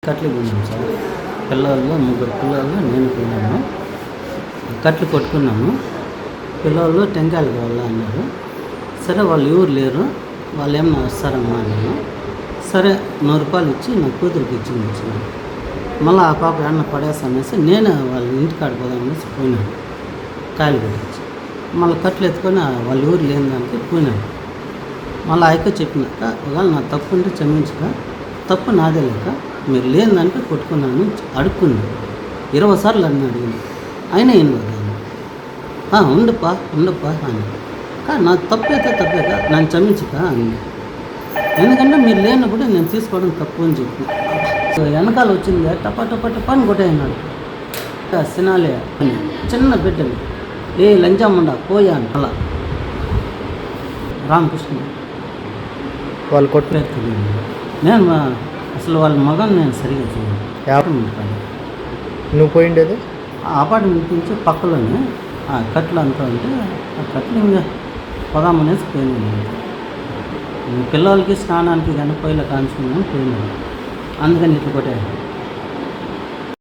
కట్లు పోయినాం సార్. పిల్లలు ముగ్గురు పిల్లలు నేను పోయినాము. కట్లు కొట్టుకున్నాము. పిల్లలు టెంకాయలు కావాలా అన్నారు. సరే వాళ్ళు ఎవరు లేరు, వాళ్ళు ఏమన్నా వస్తారమ్మా అన్నాను. సరే 100 రూపాయలు ఇచ్చి నా కూతురికి ఇచ్చి మళ్ళీ ఆ పాప ఏమన్నా పడేస్తానేసి నేను వాళ్ళ ఇంటికాడ పోదామనేసి పోయినాను. కాయలు కొట్టించి మళ్ళీ కట్లు ఎత్తుకొని వాళ్ళు ఊరు లేని దానికి పోయినాను. మళ్ళీ ఆయక్క చెప్పినాక ఒకవేళ నా తప్పు ఉంటే క్షమించక, తప్పు నాదే లేక మీరు లేని దానికి కొట్టుకున్నాను అడుక్కున్నాను. 20 సార్లు అన్నీ అడిగింది. అయినా ఏం లేదు ఉండప్పా అని. కానీ నా తప్పైతే తప్పేగా, నన్ను క్షమించక అంది. ఎందుకంటే మీరు లేనప్పుడు నేను తీసుకోవడం తప్పు అని చెప్పి వెనకాల వచ్చింది టపా అని కొట్టేయన్నాడు. సినాలే అని చిన్న బిడ్డని లంచముండా పోయా అని అలా రామకృష్ణ వాళ్ళు కొట్టలేదు. నేను అసలు వాళ్ళ మగన్ నేను సరిగ్గా చూడండి. నువ్వు పోయిండేది ఆ అపార్ట్మెంట్ నుంచి పక్కలోనే ఆ కట్లు అంతా ఉంటే ఆ కట్లు ఇంకా పొదామనేసి పోయినాను. పిల్లలకి స్నానానికి కానీ పొయ్యిలో కాంచుకున్నాను పోయినాను. అందుకని ఇట్లా కొట్టాను.